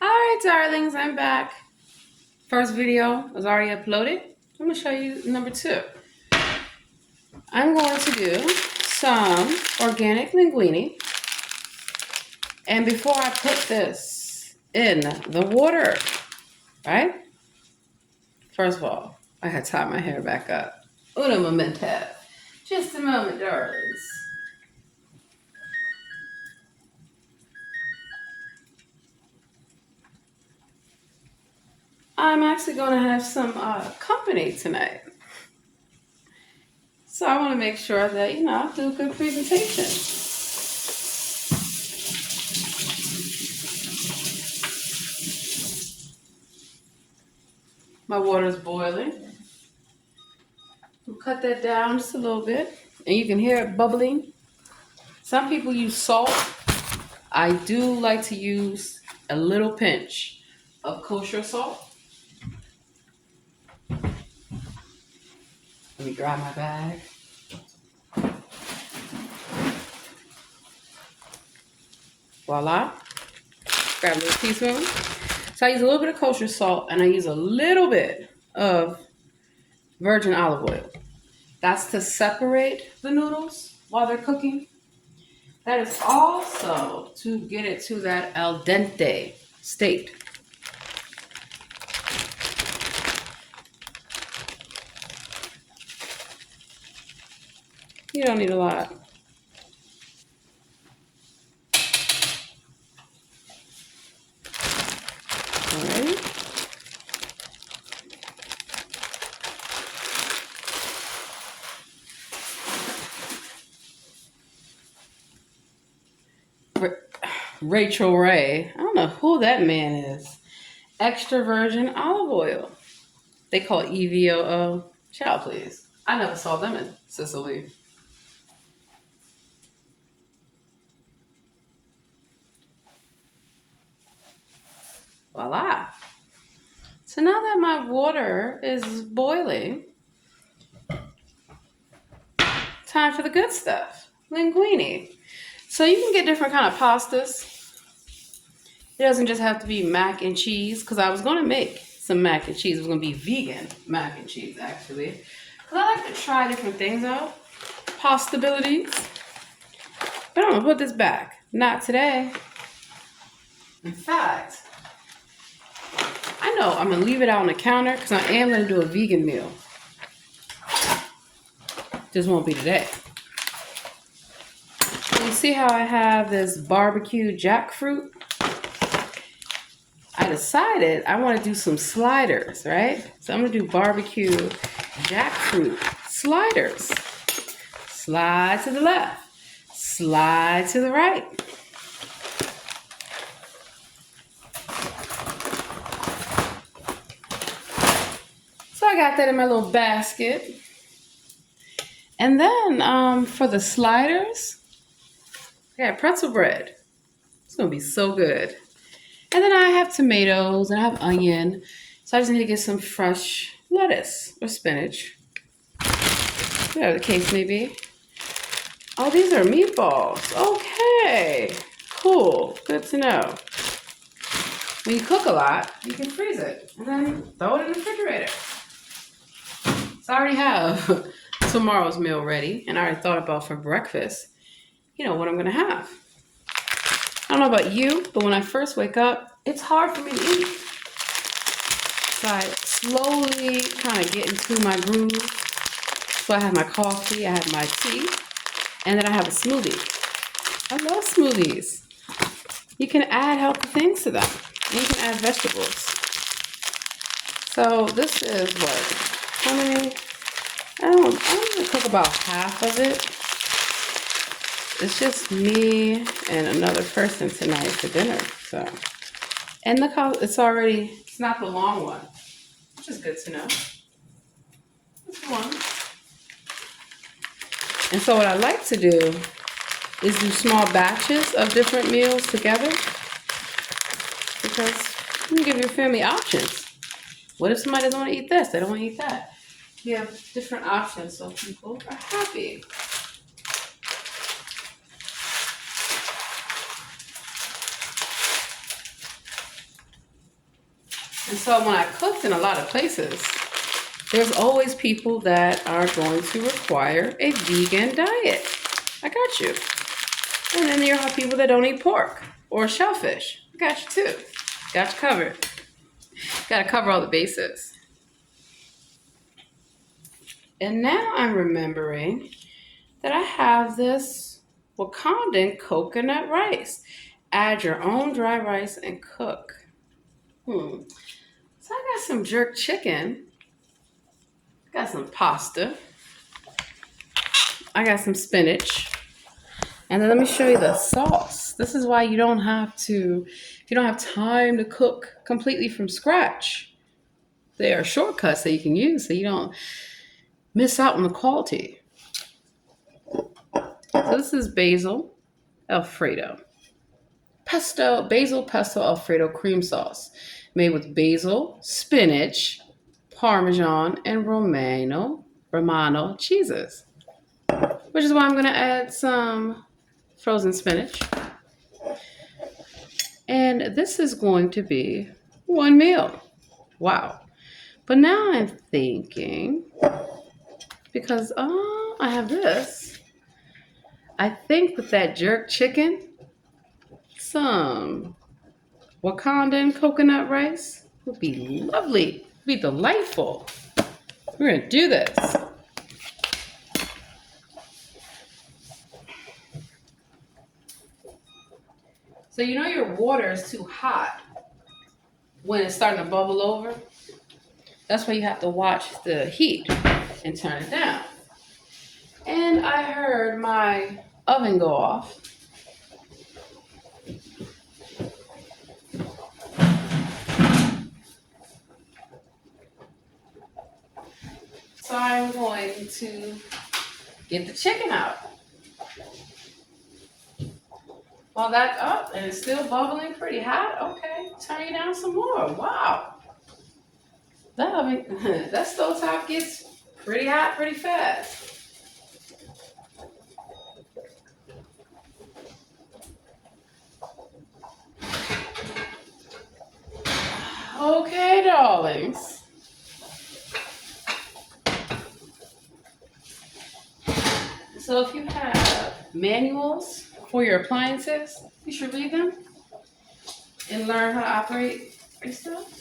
Alright, darlings, I'm back. First video was already uploaded. I'm going to show you number two. I'm going to do some organic linguine. And before I put this in the water, right? First of all, I had tied my hair back up. Una momento. Just a moment, darlings. I'm actually going to have some company tonight. So I want to make sure that, I do a good presentation. My water's boiling. We'll cut that down just a little bit. And you can hear it bubbling. Some people use salt. I do like to use a little pinch of kosher salt. Let me dry my bag. Voila. Grab a little teaspoon. So I use a little bit of kosher salt and I use a little bit of virgin olive oil. That's to separate the noodles while they're cooking. That is also to get it to that al dente state. You don't need a lot. Alright. Rachel Ray. I don't know who that man is. Extra virgin olive oil. They call it EVOO. Child, please. I never saw them in Sicily. Voila. So now that my water is boiling, time for the good stuff. Linguine. So you can get different kind of pastas. It doesn't just have to be mac and cheese, because I was going to make some mac and cheese. It was going to be vegan mac and cheese, actually. Because I like to try different things out. Possibilities. But I'm going to put this back. Not today. In fact, I know I'm going to leave it out on the counter because I am going to do a vegan meal. Just won't be today. You see how I have this barbecue jackfruit? I decided I want to do some sliders, right? So I'm going to do barbecue jackfruit sliders. Slide to the left. Slide to the right. So I got that in my little basket. And then for the sliders, I got pretzel bread. It's going to be so good. And then I have tomatoes and I have onion. So I just need to get some fresh lettuce or spinach. Whatever the case may be. Oh, these are meatballs. Okay. Cool. Good to know. When you cook a lot, you can freeze it and then throw it in the refrigerator. So I already have tomorrow's meal ready, and I already thought about for breakfast, what I'm going to have. I don't know about you, but when I first wake up, it's hard for me to eat. So I slowly kind of get into my groove. So I have my coffee, I have my tea, and then I have a smoothie. I love smoothies. You can add healthy things to them. And you can add vegetables. So this is how many? I'm going to cook about half of it. It's just me and another person tonight for dinner. So, and look how it's not the long one, which is good to know. It's one. And so what I like to do is do small batches of different meals together, because you can give your family options. What if somebody doesn't want to eat this? They don't want to eat that. You have different options so people are happy. And so when I cooked in a lot of places, there's always people that are going to require a vegan diet. I got you. And then you have people that don't eat pork or shellfish. I got you too. Got you covered. Got to cover all the bases. And now I'm remembering that I have this Wakandan coconut rice. Add your own dry rice and cook. So I got some jerk chicken. I got some pasta. I got some spinach. And then let me show you the sauce. This is why you don't have to, if you don't have time to cook completely from scratch, there are shortcuts that you can use so you don't miss out on the quality. So this is basil Alfredo. Basil pesto Alfredo cream sauce made with basil, spinach, Parmesan, and Romano cheeses. Which is why I'm going to add some frozen spinach. And this is going to be one meal. Wow. But now I'm thinking, because I have this, I think with that jerk chicken, some Wakandan coconut rice would be lovely, would be delightful. We're going to do this. So you know your water is too hot when it's starting to bubble over. That's why you have to watch the heat and turn it down. And I heard my oven go off. So I'm going to get the chicken out. While that's up and it's still bubbling pretty hot, okay, turn it down some more. Wow. That stovetop gets pretty hot pretty fast. Okay, darlings. So if you have manuals for your appliances, you should read them and learn how to operate your stuff.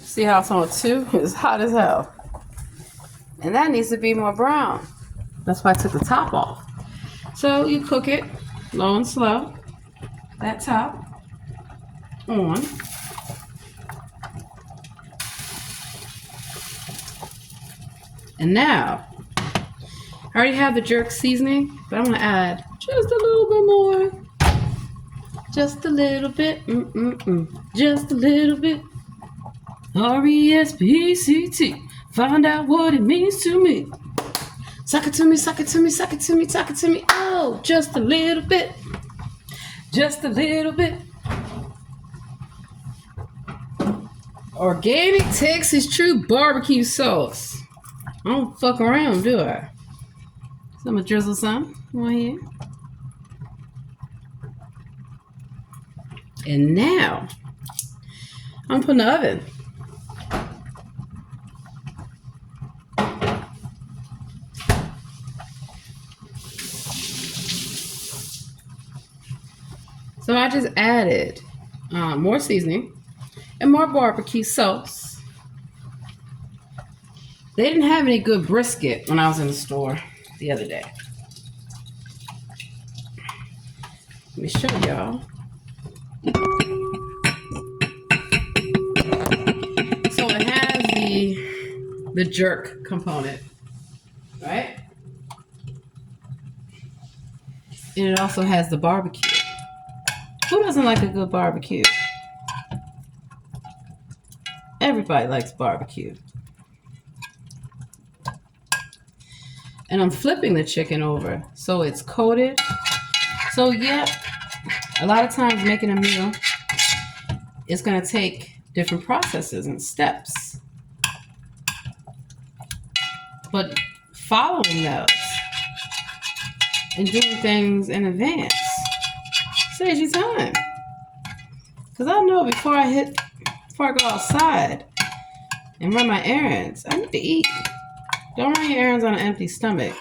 See how it's on 2? It's hot as hell. And that needs to be more brown. That's why I took the top off. So you cook it low and slow. That top on. And now, I already have the jerk seasoning, but I'm going to add just a little bit more. Just a little bit. Just a little bit. RESPECT. Find out what it means to me. Suck it to me, suck it to me, suck it to me, suck it to me. Oh, just a little bit. Just a little bit. Organic Texas True barbecue sauce. I don't fuck around, do I? So I'm gonna drizzle some right here. And now, I'm putting the oven. So I just added more seasoning and more barbecue sauce. They didn't have any good brisket when I was in the store the other day. Let me show y'all. So it has the jerk component, right? And it also has the barbecue. Who doesn't like a good barbecue? Everybody likes barbecue. And I'm flipping the chicken over so it's coated. So yeah, a lot of times making a meal is going to take different processes and steps. But following those and doing things in advance. Saves you time. Because I know before I go outside and run my errands, I need to eat. Don't run your errands on an empty stomach.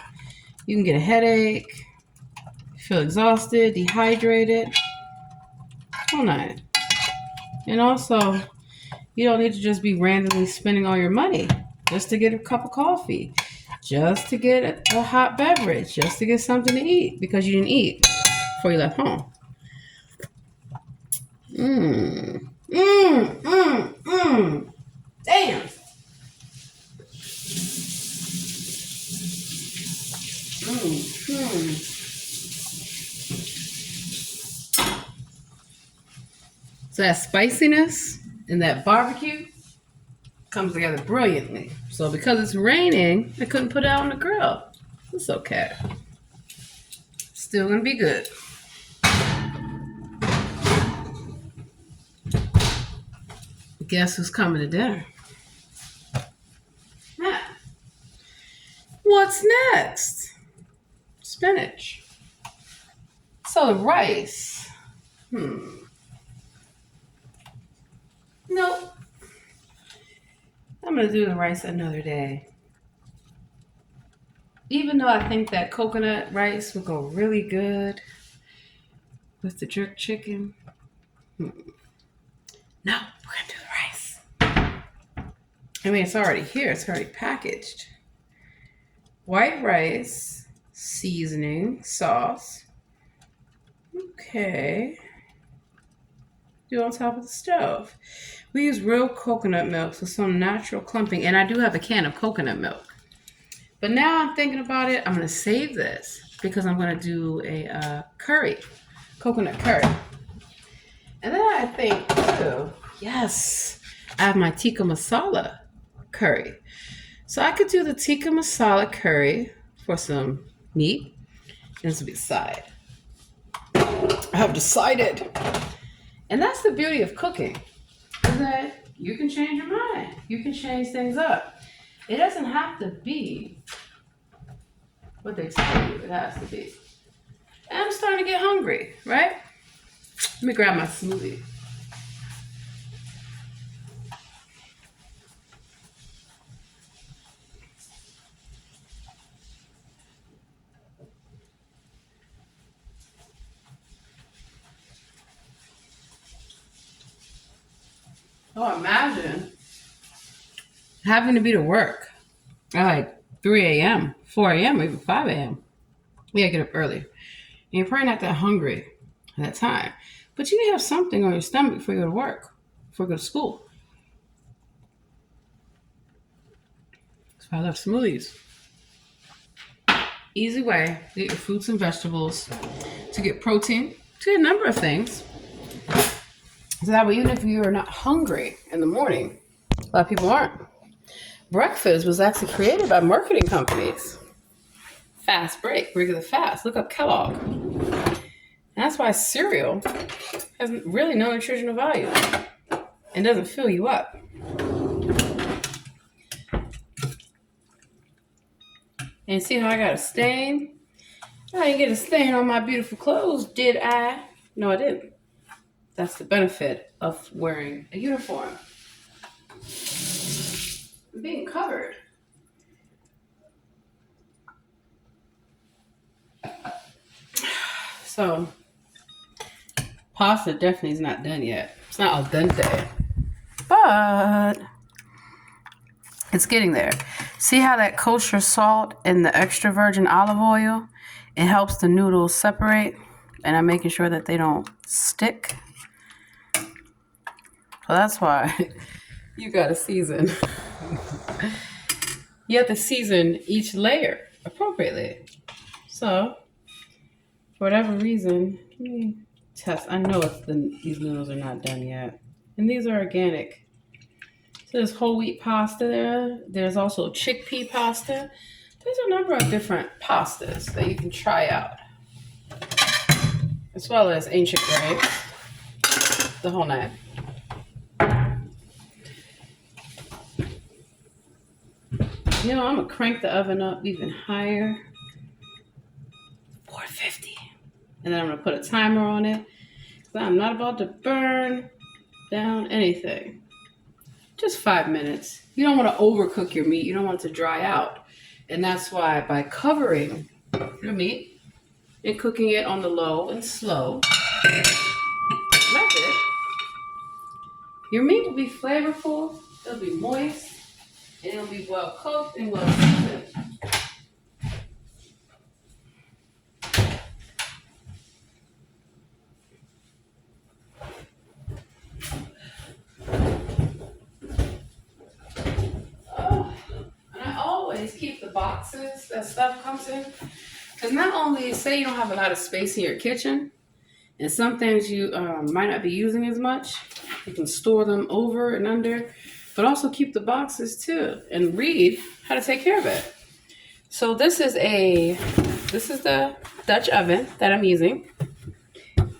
You can get a headache, feel exhausted, dehydrated. Whole nine. And also, you don't need to just be randomly spending all your money just to get a cup of coffee, just to get a hot beverage, just to get something to eat because you didn't eat before you left home. Damn. So that spiciness and that barbecue comes together brilliantly. So because it's raining, I couldn't put it out on the grill. It's okay. Still gonna be good. Guess who's coming to dinner? What's next? Spinach. So the rice. Nope. I'm going to do the rice another day. Even though I think that coconut rice would go really good with the jerk chicken. No, we're going to do the rice. I mean, it's already here. It's already packaged. White rice, seasoning, sauce. Okay. Do on top of the stove. We use real coconut milk, so some natural clumping. And I do have a can of coconut milk. But now I'm thinking about it, I'm going to save this because I'm going to do a curry, coconut curry. And then I think, too, yes, I have my tikka masala curry. So I could do the tikka masala curry for some meat. And this will be the side. I have decided. And that's the beauty of cooking, is that you can change your mind. You can change things up. It doesn't have to be what they tell you it has to be. And I'm starting to get hungry, right? Let me grab my smoothie. Oh, imagine having to be to work at like 3 a.m., 4 a.m., or even 5 a.m. We gotta get up early. And you're probably not that hungry at that time. But you need to have something on your stomach before you go to work, before you go to school. That's why I love smoothies. Easy way to get your fruits and vegetables, to get protein, to get a number of things. So that way, even if you're not hungry in the morning, a lot of people aren't. Breakfast was actually created by marketing companies. Fast break, regular fast. Look up Kellogg. And that's why cereal has really no nutritional value and doesn't fill you up. And see how I got a stain? I didn't get a stain on my beautiful clothes, did I? No, I didn't. That's the benefit of wearing a uniform. Being covered. So, pasta definitely is not done yet. It's not al dente. But it's getting there. See how that kosher salt and the extra virgin olive oil, it helps the noodles separate, and I'm making sure that they don't stick. So that's why you gotta season. You have to season each layer appropriately. So, for whatever reason, let me test. I know these noodles are not done yet. And these are organic. So there's whole wheat pasta there. There's also chickpea pasta. There's a number of different pastas that you can try out. As well as ancient grapes. The whole nine. You know, I'm going to crank the oven up even higher. 4 450. And then I'm gonna put a timer on it. So I'm not about to burn down anything. Just 5 minutes. You don't want to overcook your meat. You don't want it to dry out. And that's why by covering your meat and cooking it on the low and slow method, your meat will be flavorful, it'll be moist, and it'll be well cooked and well seasoned. And I always keep the boxes that stuff comes in. Because not only, say you don't have a lot of space in your kitchen, and some things you might not be using as much, you can store them over and under, but also keep the boxes too and read how to take care of it. So this is the Dutch oven that I'm using.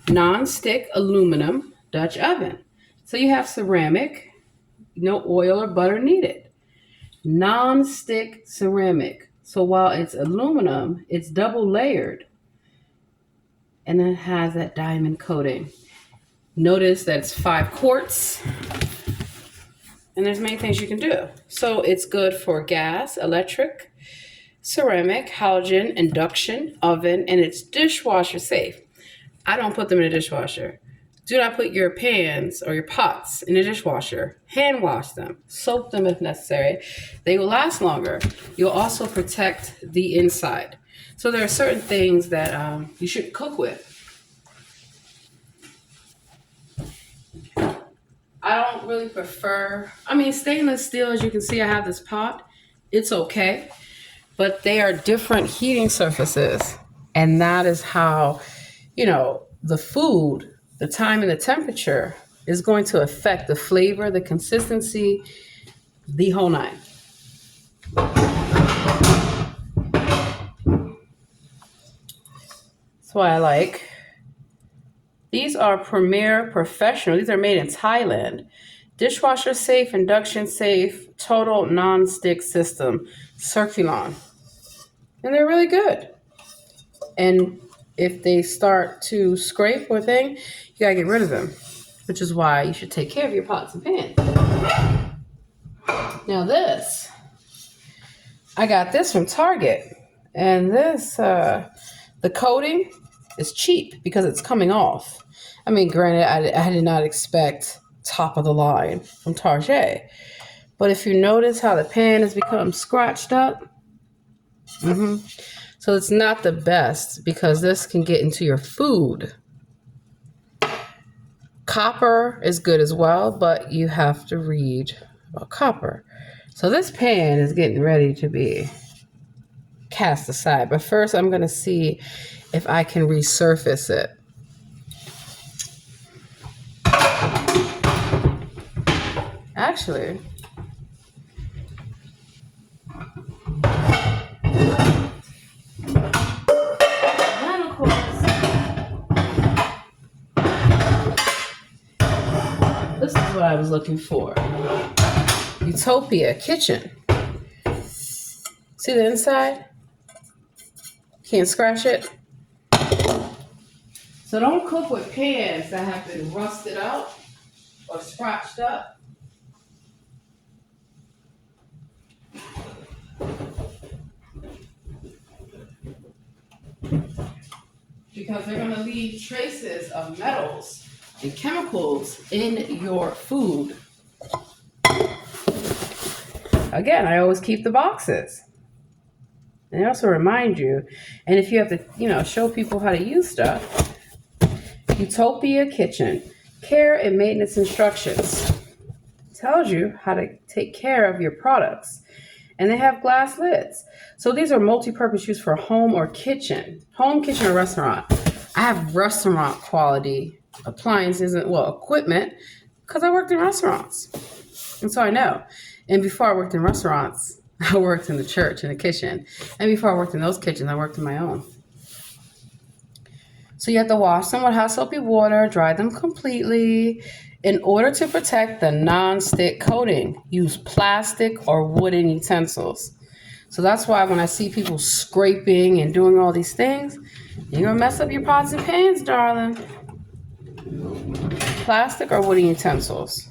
Non-stick aluminum Dutch oven. So you have ceramic, no oil or butter needed. Non-stick ceramic. So while it's aluminum, it's double layered. And then it has that diamond coating. Notice that it's 5 quarts. And there's many things you can do. So it's good for gas, electric, ceramic, halogen, induction, oven, and it's dishwasher safe. I don't put them in a dishwasher. Do not put your pans or your pots in a dishwasher. Hand wash them. Soak them if necessary. They will last longer. You'll also protect the inside. So there are certain things that you should cook with. I don't really prefer, stainless steel, as you can see, I have this pot. It's okay. But they are different heating surfaces. And that is how, the food, the time and the temperature is going to affect the flavor, the consistency, the whole nine. That's why I like. These are Premier Professional. These are made in Thailand. Dishwasher safe, induction safe, total non-stick system, Circulon. And they're really good. And if they start to scrape or thing, you gotta get rid of them, which is why you should take care of your pots and pans. Now this, I got this from Target, and this, the coating is cheap because it's coming off. Granted, I did not expect top of the line from Target, but if you notice how the pan has become scratched up, so it's not the best because this can get into your food. Copper is good as well, but you have to read about copper. So this pan is getting ready to be cast aside. But first I'm going to see if I can resurface it. Actually, this is what I was looking for. Utopia Kitchen. See the inside? Can't scratch it. So don't cook with pans that have been rusted out or scratched up. Because they're going to leave traces of metals and chemicals in your food. Again, I always keep the boxes. And I also remind you, and if you have to, show people how to use stuff, Utopia Kitchen, care and maintenance instructions. Tells you how to take care of your products. And they have glass lids. So these are multi-purpose use for home or kitchen. Home, kitchen, or restaurant. I have restaurant quality appliances and, equipment because I worked in restaurants. And so I know. And before I worked in restaurants, I worked in the church, in the kitchen. And before I worked in those kitchens, I worked in my own. So you have to wash them with hot soapy water, dry them completely. In order to protect the non-stick coating, use plastic or wooden utensils. So that's why when I see people scraping and doing all these things, you're gonna mess up your pots and pans, darling. Plastic or wooden utensils.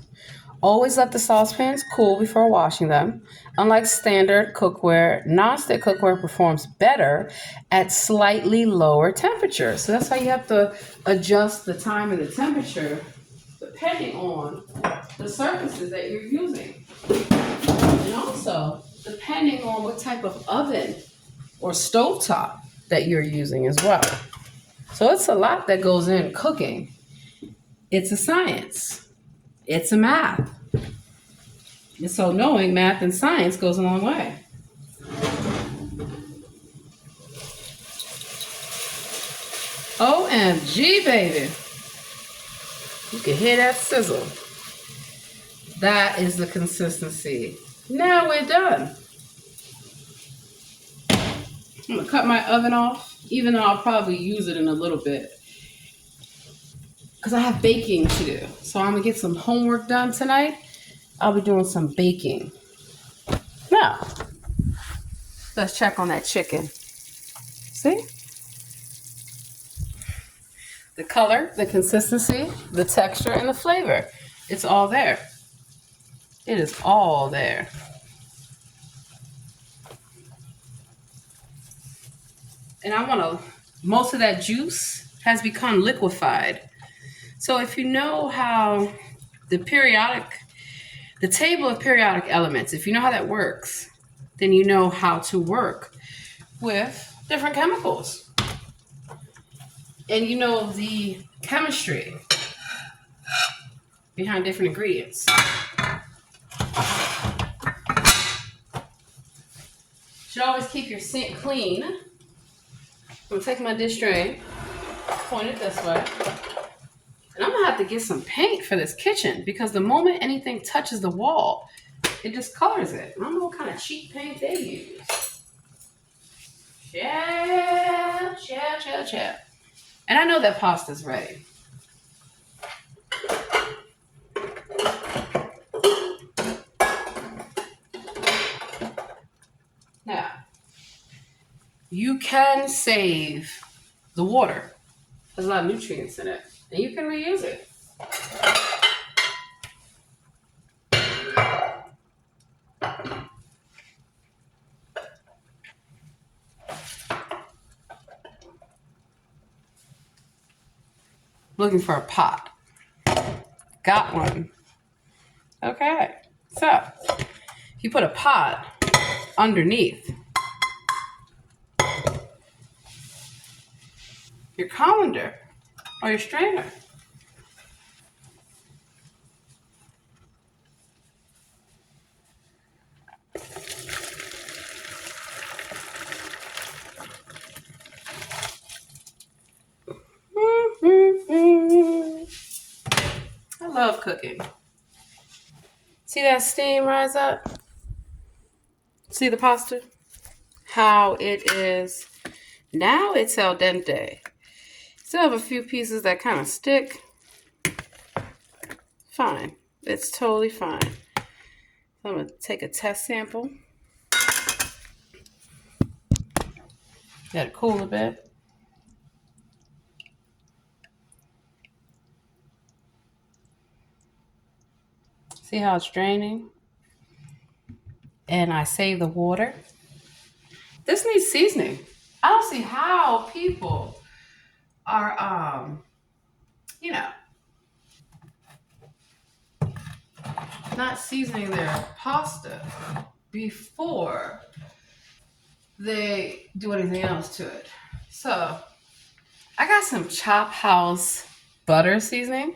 Always let the saucepans cool before washing them. Unlike standard cookware, nonstick cookware performs better at slightly lower temperatures. So that's why you have to adjust the time and the temperature depending on the surfaces that you're using. And also, depending on what type of oven or stovetop that you're using as well. So it's a lot that goes in cooking. It's a science. It's a math. And so knowing math and science goes a long way. OMG, baby. You can hear that sizzle. That is the consistency. Now we're done. I'm gonna cut my oven off, even though I'll probably use it in a little bit, because I have baking to do. So I'm gonna get some homework done tonight. I'll be doing some baking. Now, let's check on that chicken. See? The color, the consistency, the texture, and the flavor. It's all there. It is all there. And I want to, most of that juice has become liquefied. So if you know how the table of periodic elements, if you know how that works, then you know how to work with different chemicals. And you know the chemistry behind different ingredients. Should always keep your sink clean. I'm gonna take my dish tray, point it this way. And I'm gonna have to get some paint for this kitchen because the moment anything touches the wall, it discolors it. I don't know what kind of cheap paint they use. Chow. And I know that pasta's ready. Now, you can save the water. There's a lot of nutrients in it. And you can reuse it. Looking for a pot. Got one. Okay. So, you put a pot underneath your colander or your strainer. I love cooking. See that steam rise up? See the pasta? How it is. Now it's al dente. Still have a few pieces that kind of stick. Fine. It's totally fine. So I'm going to take a test sample. Let it cool a bit. See how it's draining? And I save the water. This needs seasoning. I don't see how people are, not seasoning their pasta before they do anything else to it. So I got some Chop House butter seasoning.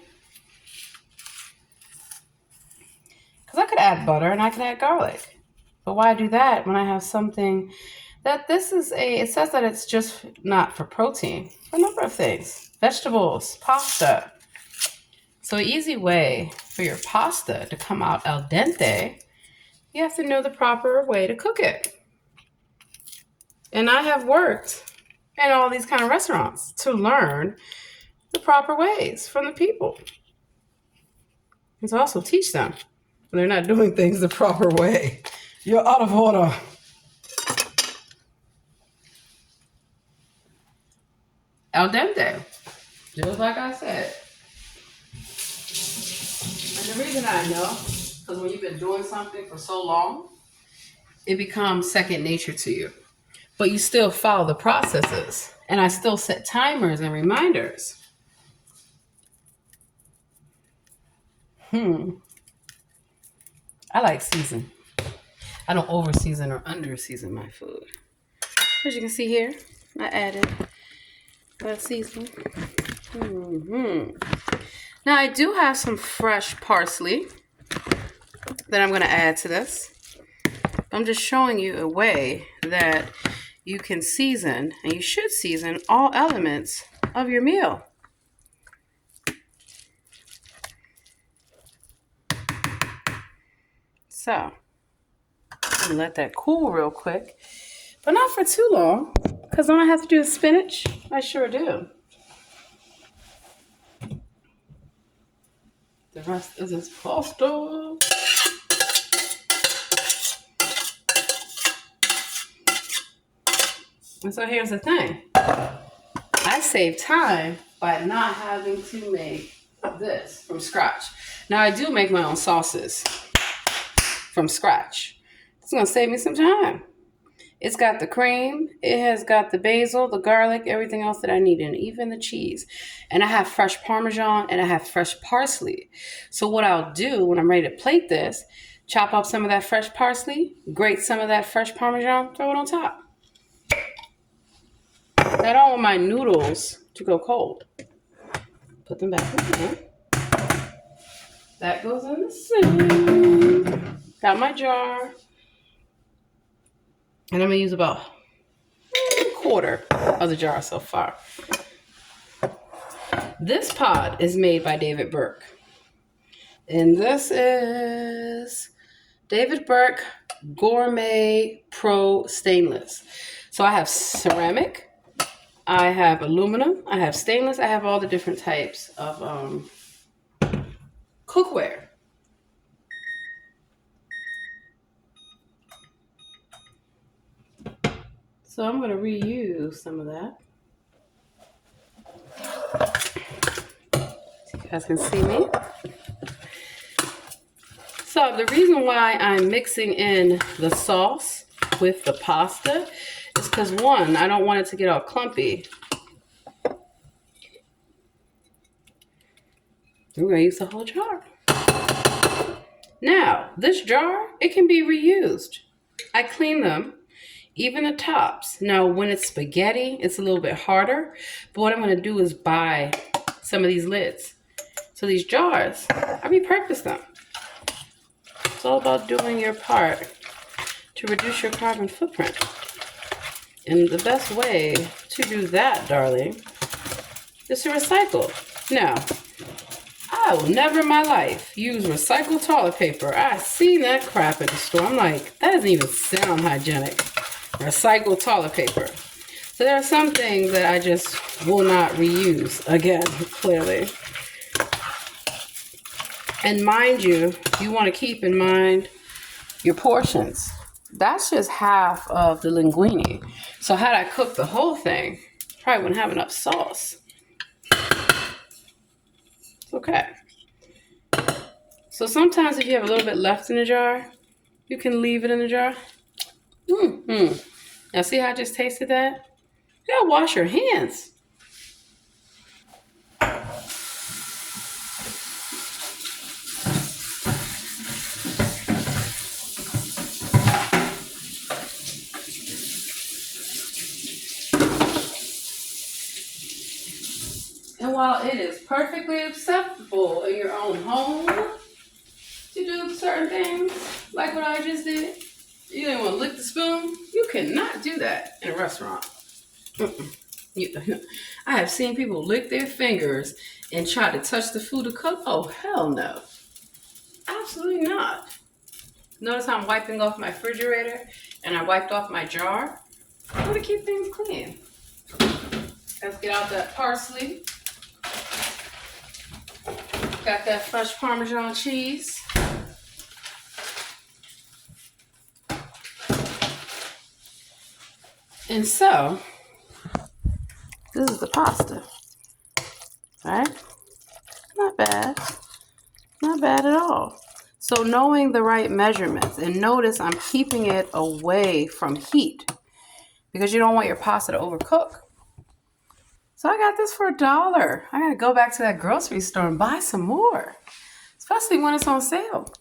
Because I could add butter and I could add garlic. But why do that when I have something that it says that it's just not for protein, for a number of things. Vegetables, pasta. So an easy way for your pasta to come out al dente, you have to know the proper way to cook it. And I have worked in all these kind of restaurants to learn the proper ways from the people. And to also teach them when they're not doing things the proper way. You're out of order. al dente. Just like I said. And the reason I know, because when you've been doing something for so long, it becomes second nature to you. But you still follow the processes. And I still set timers and reminders. I like season. I don't over season or under season my food. As you can see here, I added that seasoning. Now I do have some fresh parsley that I'm going to add to this. I'm just showing you a way that you can season, and you should season all elements of your meal. So, I'm gonna let that cool real quick, but not for too long, because don't I have to do the spinach? I sure do. The rest is this pasta. And so here's the thing. I save time by not having to make this from scratch. Now I do make my own sauces from scratch. It's gonna save me some time. It's got the cream, it has got the basil, the garlic, everything else that I need, and even the cheese. And I have fresh Parmesan and I have fresh parsley. So what I'll do when I'm ready to plate this, chop up some of that fresh parsley, grate some of that fresh Parmesan, throw it on top. I don't want my noodles to go cold. Put them back in there. That goes in the sink. Got my jar. And I'm going to use about a quarter of the jar so far. This pot is made by David Burke. And this is David Burke Gourmet Pro Stainless. So I have ceramic, I have aluminum, I have stainless, I have all the different types of cookware. So I'm going to reuse some of that. So you guys can see me. So the reason why I'm mixing in the sauce with the pasta is because, one, I don't want it to get all clumpy. We're going to use the whole jar. Now, this jar, it can be reused. I clean them. Even the tops. Now, when it's spaghetti, it's a little bit harder. But what I'm going to do is buy some of these lids. So these jars, I repurpose them. It's all about doing your part to reduce your carbon footprint. And the best way to do that, darling, is to recycle. Now, I will never in my life use recycled toilet paper. I've seen that crap at the store. I'm like, that doesn't even sound hygienic. Recycled toilet paper. So there are some things that I just will not reuse again, clearly. And mind you, you want to keep in mind your portions. That's just half of the linguine. So had I cooked the whole thing, probably wouldn't have enough sauce. It's okay. So sometimes if you have a little bit left in the jar, you can leave it in the jar. Now see how I just tasted that? You gotta wash your hands. And while it is perfectly acceptable in your own home to do certain things, like what I just did, you didn't want to lick the spoon, you cannot do that in a restaurant. I have seen people lick their fingers and try to touch the food to cook. Oh, hell no. Absolutely not. Notice how I'm wiping off my refrigerator and I wiped off my jar. I want to keep things clean. Let's get out that parsley. Got that fresh Parmesan cheese. And so, This is the pasta. Right? Not bad. Not bad at all. So knowing the right measurements, and notice I'm keeping it away from heat because you don't want your pasta to overcook. So I got this for $1. I gotta go back to that grocery store and buy some more, especially when it's on sale.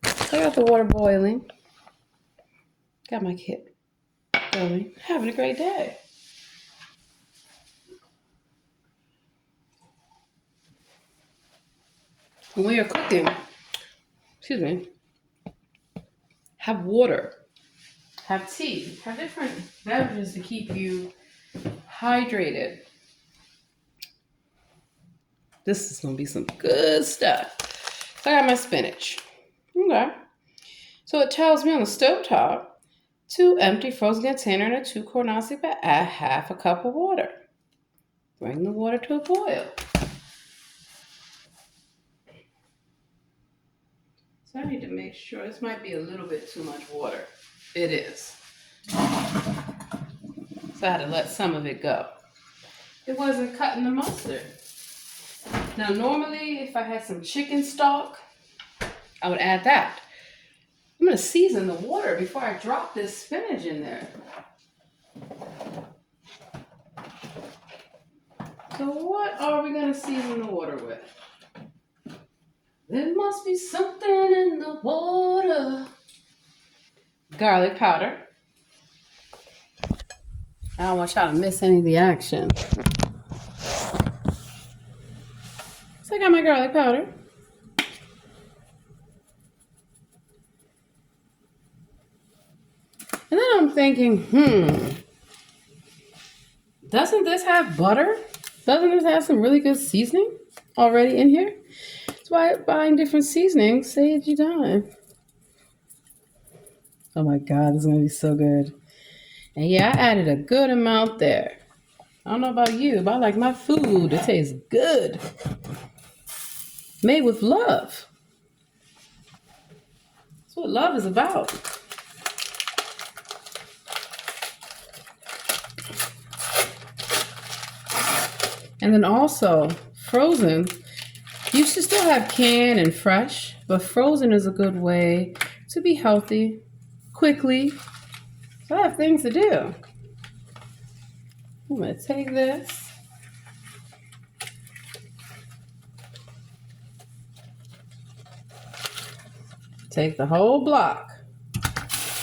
I got the water boiling. Got my kit going. Having a great day. When you're cooking, excuse me, have water, have tea, have different beverages to keep you hydrated. This is gonna be some good stuff. I got my spinach. Okay. So it tells me on the stovetop to empty frozen container in a 2-quart nonstick bag. Add half a cup of water. Bring the water to a boil. So I need to make sure, this might be a little bit too much water. It is. So I had to let some of it go. It wasn't cutting the mustard. Now normally if I had some chicken stock, I would add that. I'm gonna season the water before I drop this spinach in there. So what are we gonna season the water with? There must be something in the water. Garlic powder. I don't want y'all to miss any of the action. So I got my garlic powder. And then I'm thinking, doesn't this have butter? Doesn't this have some really good seasoning already in here? That's why buying different seasonings saves you time. Oh my God, this is gonna be so good. And yeah, I added a good amount there. I don't know about you, but I like my food to taste good. Made with love. That's what love is about. And then also, frozen, you should still have canned and fresh, but frozen is a good way to be healthy quickly. So I have things to do. I'm going to take this. Take the whole block.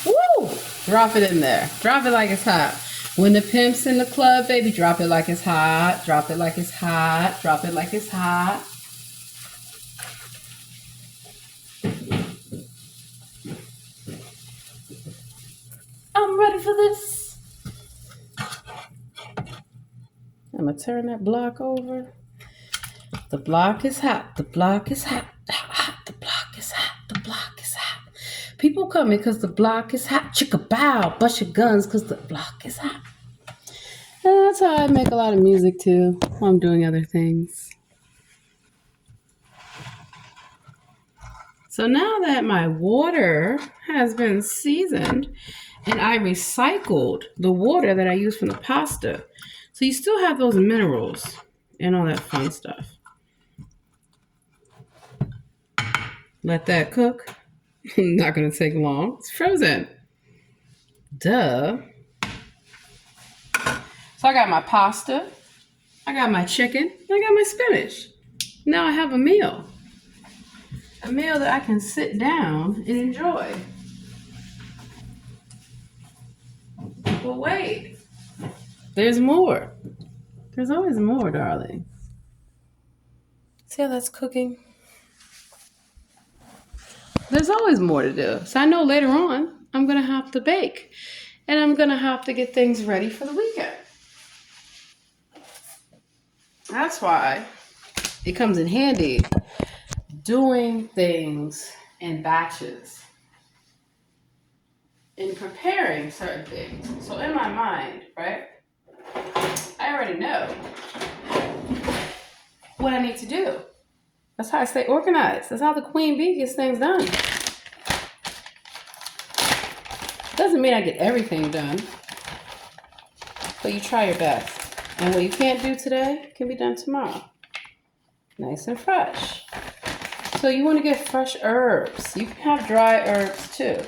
Woo! Drop it in there. Drop it like it's hot. When the pimp's in the club, baby, drop it like it's hot. Drop it like it's hot. Drop it like it's hot. I'm ready for this. I'm going to turn that block over. The block is hot. The block is hot. Hot. The block is hot. The block is hot. People coming because the block is hot. Chicka bow. Bust your guns because the block is hot. And that's how I make a lot of music too while I'm doing other things. So now that my water has been seasoned and I recycled the water that I used from the pasta, so you still have those minerals and all that fun stuff. Let that cook. Not going to take long. It's frozen. Duh. So I got my pasta. I got my chicken. I got my spinach. Now I have a meal. A meal that I can sit down and enjoy. But wait. There's more. There's always more, darling. See how that's cooking? There's always more to do. So I know later on I'm going to have to bake. And I'm going to have to get things ready for the weekend. That's why it comes in handy doing things in batches and preparing certain things. So in my mind, right, I already know what I need to do. That's how I stay organized. That's how the queen bee gets things done. Doesn't mean I get everything done, but you try your best. And what you can't do today can be done tomorrow. Nice and fresh. So you want to get fresh herbs. You can have dry herbs too,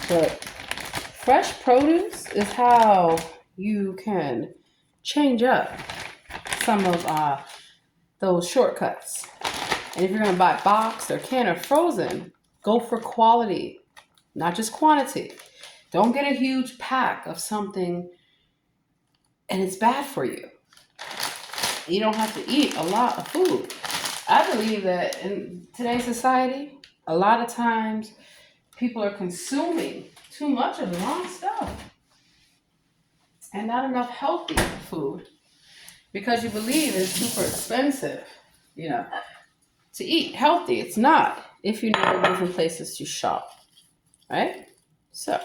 but fresh produce is how you can change up some of those shortcuts. And if you're going to buy boxed or canned or frozen, go for quality, not just quantity. Don't get a huge pack of something and it's bad for you. You don't have to eat a lot of food. I believe that in today's society, a lot of times people are consuming too much of the wrong stuff and not enough healthy food because you believe it's super expensive, you know, to eat healthy. It's not if you know different places to shop, right? So,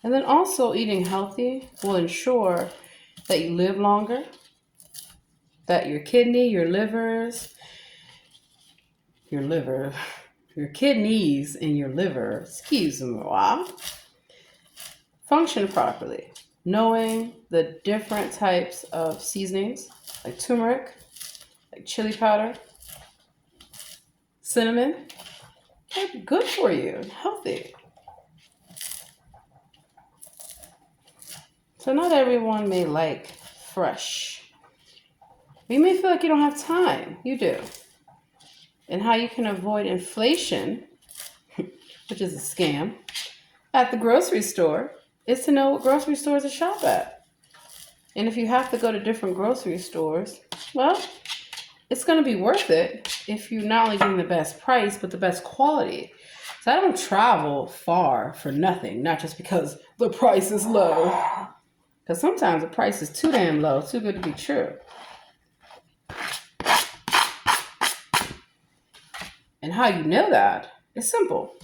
and then also eating healthy will ensure that you live longer, that your kidney, your livers, your kidneys and your liver, excuse me, function properly. Knowing the different types of seasonings, like turmeric, like chili powder, cinnamon, they're good for you and healthy. So not everyone may like fresh. You may feel like you don't have time. You do. And how you can avoid inflation, which is a scam, at the grocery store is to know what grocery stores to shop at. And if you have to go to different grocery stores, well, it's going to be worth it if you're not only getting the best price, but the best quality. So I don't travel far for nothing, not just because the price is low. Because sometimes the price is too damn low, too good to be true. And how you know that is simple.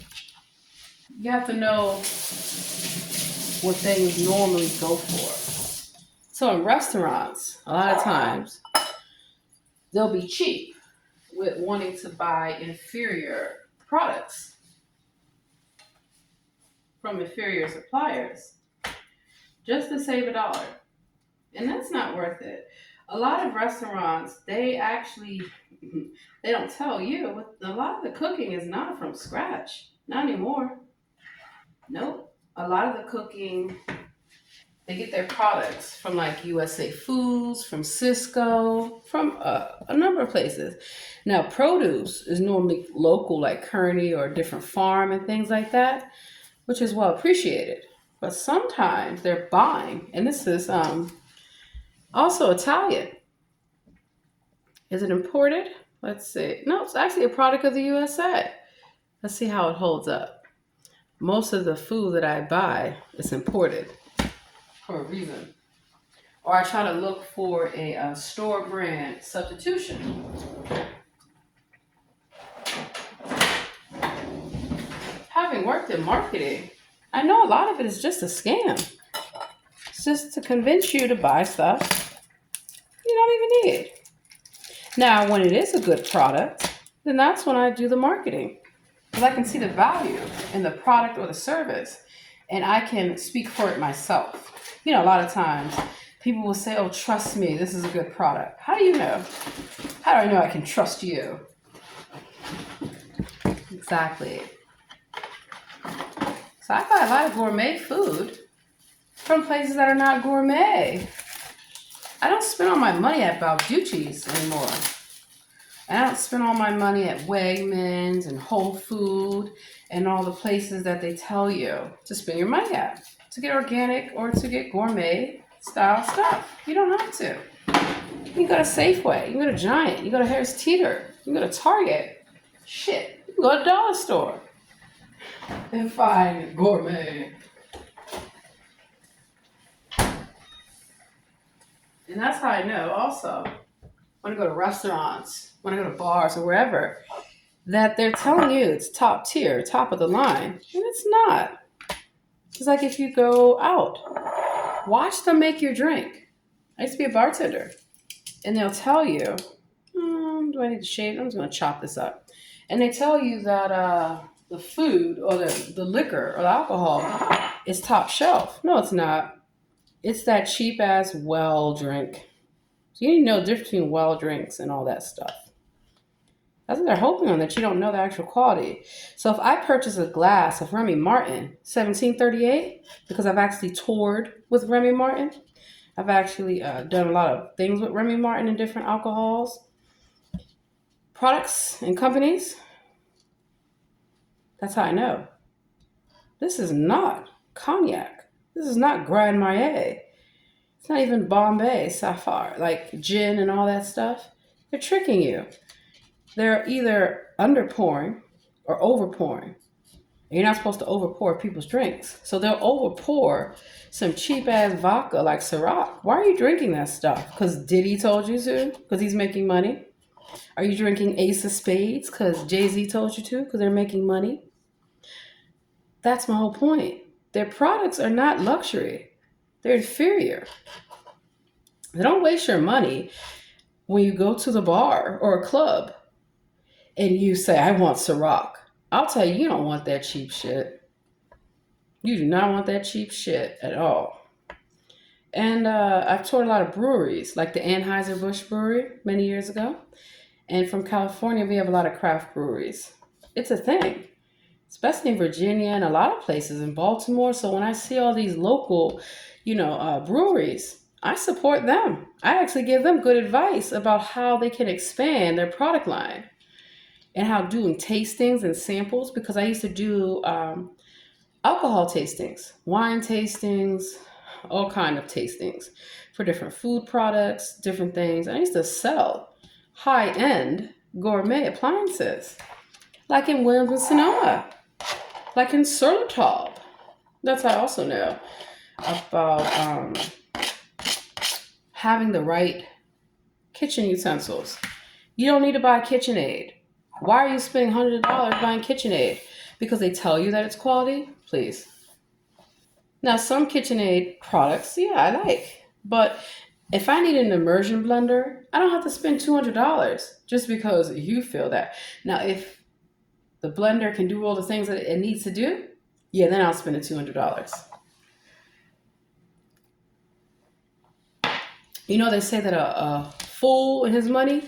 You have to know what things normally go for. So in restaurants, a lot of times, they'll be cheap with wanting to buy inferior products from inferior suppliers just to save $1. And that's not worth it. A lot of restaurants, they don't tell you, a lot of the cooking is not from scratch. Not anymore. Nope. A lot of the cooking, they get their products from like USA Foods, from Cisco, from a number of places. Now, produce is normally local, like Kearney or a different farm and things like that, which is well appreciated. But sometimes they're buying, and this is also Italian. Is it imported? Let's see. No, it's actually a product of the USA. Let's see how it holds up. Most of the food that I buy is imported for a reason. Or I try to look for a store brand substitution. Having worked in marketing, I know a lot of it is just a scam. It's just to convince you to buy stuff you don't even need. Now, when it is a good product, then that's when I do the marketing. Because I can see the value in the product or the service, and I can speak for it myself. You know, a lot of times people will say, oh, trust me, this is a good product. How do you know? How do I know I can trust you? Exactly. So I buy a lot of gourmet food from places that are not gourmet. I don't spend all my money at Balducci's anymore. And I don't spend all my money at Wegmans and Whole Food and all the places that they tell you to spend your money at to get organic or to get gourmet style stuff. You don't have to. You can go to Safeway, you can go to Giant, you can go to Harris Teeter, you can go to Target. Shit, you can go to Dollar Store and find gourmet. And that's how I know also when I go to restaurants, when I go to bars or wherever, that they're telling you it's top tier, top of the line. And it's not. It's like if you go out, watch them make your drink. I used to be a bartender. And they'll tell you, do I need to shave? I'm just going to chop this up. And they tell you that the food or the liquor or the alcohol is top shelf. No, it's not. It's that cheap ass well drink. So you need to know the difference between well drinks and all that stuff. That's what they're hoping on, that you don't know the actual quality. So if I purchase a glass of Remy Martin 1738, because I've actually toured with Remy Martin, I've actually done a lot of things with Remy Martin and different alcohols, products, and companies. That's how I know. This is not cognac. This is not Grand Marnier. It's not even Bombay Sapphire, like gin and all that stuff. They're tricking you. They're either underpouring or overpouring. You're not supposed to overpour people's drinks. So they'll overpour some cheap ass vodka like Ciroc. Why are you drinking that stuff? Because Diddy told you to? Because he's making money? Are you drinking Ace of Spades because Jay-Z told you to? Because they're making money? That's my whole point. Their products are not luxury. They're inferior. They don't waste your money when you go to the bar or a club and you say, I want Ciroc. I'll tell you, you don't want that cheap shit. You do not want that cheap shit at all. And I've toured a lot of breweries, like the Anheuser-Busch Brewery many years ago. And from California, we have a lot of craft breweries. It's a thing, especially in Virginia and a lot of places in Baltimore. So when I see all these local, breweries, I support them. I actually give them good advice about how they can expand their product line and how doing tastings and samples, because I used to do alcohol tastings, wine tastings, all kind of tastings for different food products, different things. I used to sell high-end gourmet appliances, like in Williams and Sonoma, like in Surlatov. That's how I also know about having the right kitchen utensils. You don't need to buy KitchenAid. Why are you spending hundreds of dollars buying KitchenAid? Because they tell you that it's quality? Please. Now, some KitchenAid products, yeah, I like. But if I need an immersion blender, I don't have to spend $200 just because you feel that. Now, if the blender can do all the things that it needs to do, yeah, then I'll spend the $200. You know, they say that a fool and his money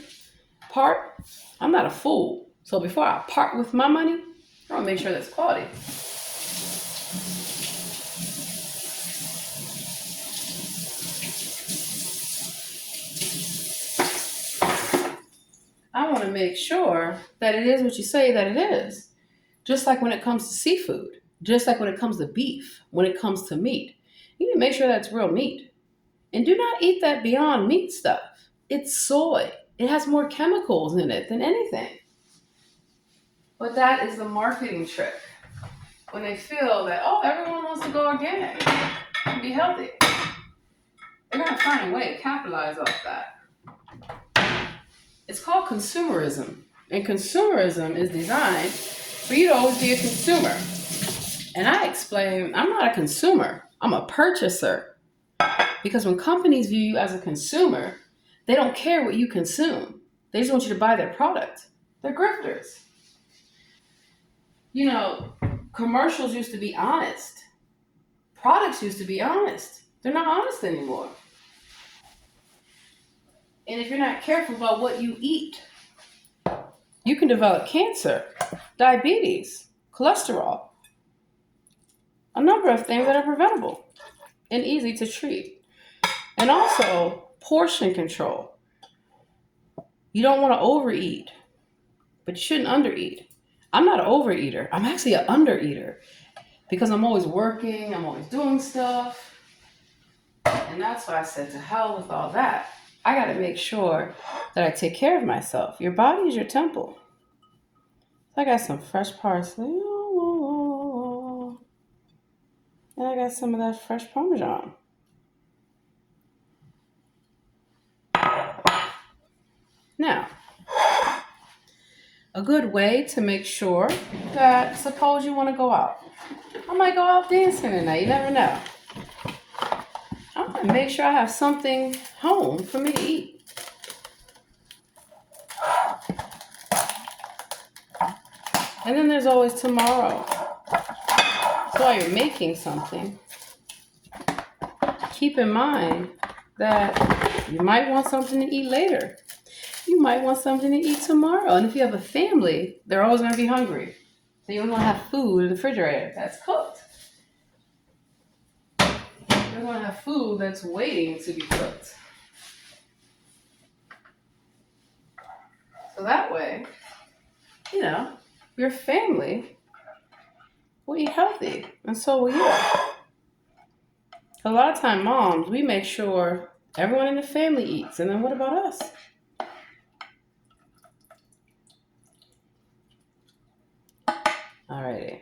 part. I'm not a fool. So before I part with my money, I want to make sure that's quality. I want to make sure that it is what you say that it is. Just like when it comes to seafood, just like when it comes to beef, when it comes to meat. You need to make sure that's real meat. And do not eat that Beyond Meat stuff. It's soy. It has more chemicals in it than anything. But that is the marketing trick. When they feel that, oh, everyone wants to go organic and be healthy, they're going to find a way to capitalize off that. It's called consumerism. And consumerism is designed for you to always be a consumer. And I explain, I'm not a consumer. I'm a purchaser. Because when companies view you as a consumer, they don't care what you consume. They just want you to buy their product. They're grifters. You know, commercials used to be honest. Products used to be honest. They're not honest anymore. And if you're not careful about what you eat, you can develop cancer, diabetes, cholesterol, a number of things that are preventable and easy to treat. And also, portion control. You don't want to overeat, but you shouldn't undereat. I'm not an overeater. I'm actually an undereater because I'm always working, I'm always doing stuff. And that's why I said to hell with all that. I got to make sure that I take care of myself. Your body is your temple. So I got some fresh parsley. And I got some of that fresh Parmesan. Now, a good way to make sure that, suppose you want to go out. I might go out dancing tonight. You never know. I'm going to make sure I have something home for me to eat. And then there's always tomorrow. So while you're making something, keep in mind that you might want something to eat later. You might want something to eat tomorrow. And if you have a family, they're always going to be hungry. So you don't want to have food in the refrigerator that's cooked. You're going to have food that's waiting to be cooked. So that way, your family will eat healthy. And so will you. A lot of time, moms, we make sure everyone in the family eats. And then what about us? Alrighty.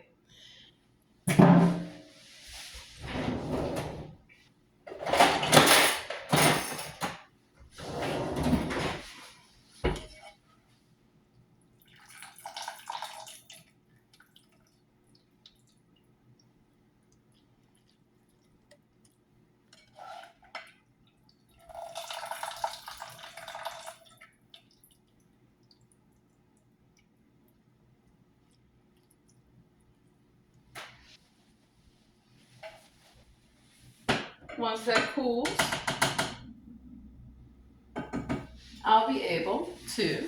Once that cools, I'll be able to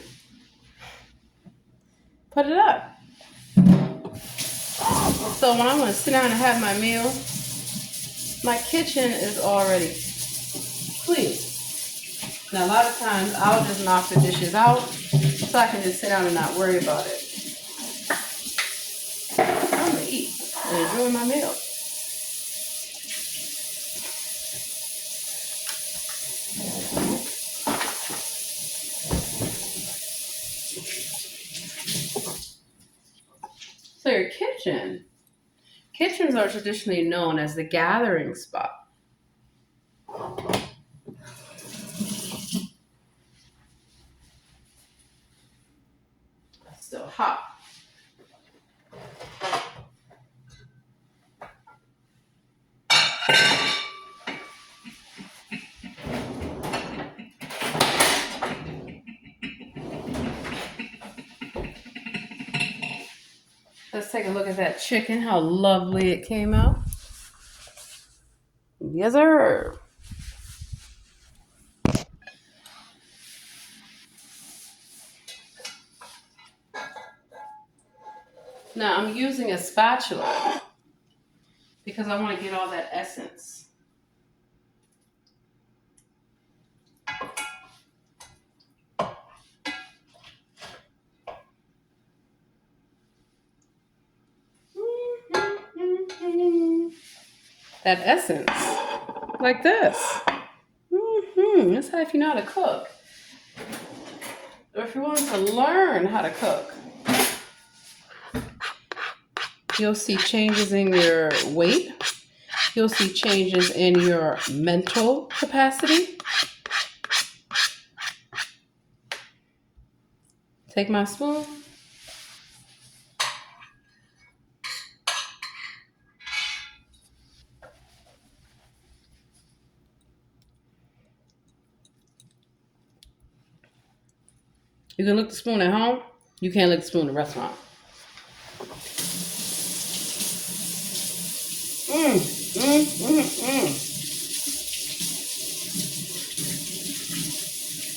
put it up. So when I'm going to sit down and have my meal, my kitchen is already clean. Now a lot of times I'll just knock the dishes out so I can just sit down and not worry about it. I'm going to eat and enjoy my meal. So your kitchens are traditionally known as the gathering spot. It's still hot. Let's take a look at that chicken, how lovely it came out. Yes, sir. Now I'm using a spatula because I want to get all that essence. That essence, like this. That's how if you know how to cook. Or if you want to learn how to cook, you'll see changes in your weight. You'll see changes in your mental capacity. Take my spoon. You can lick the spoon at home. You can't lick the spoon in a restaurant.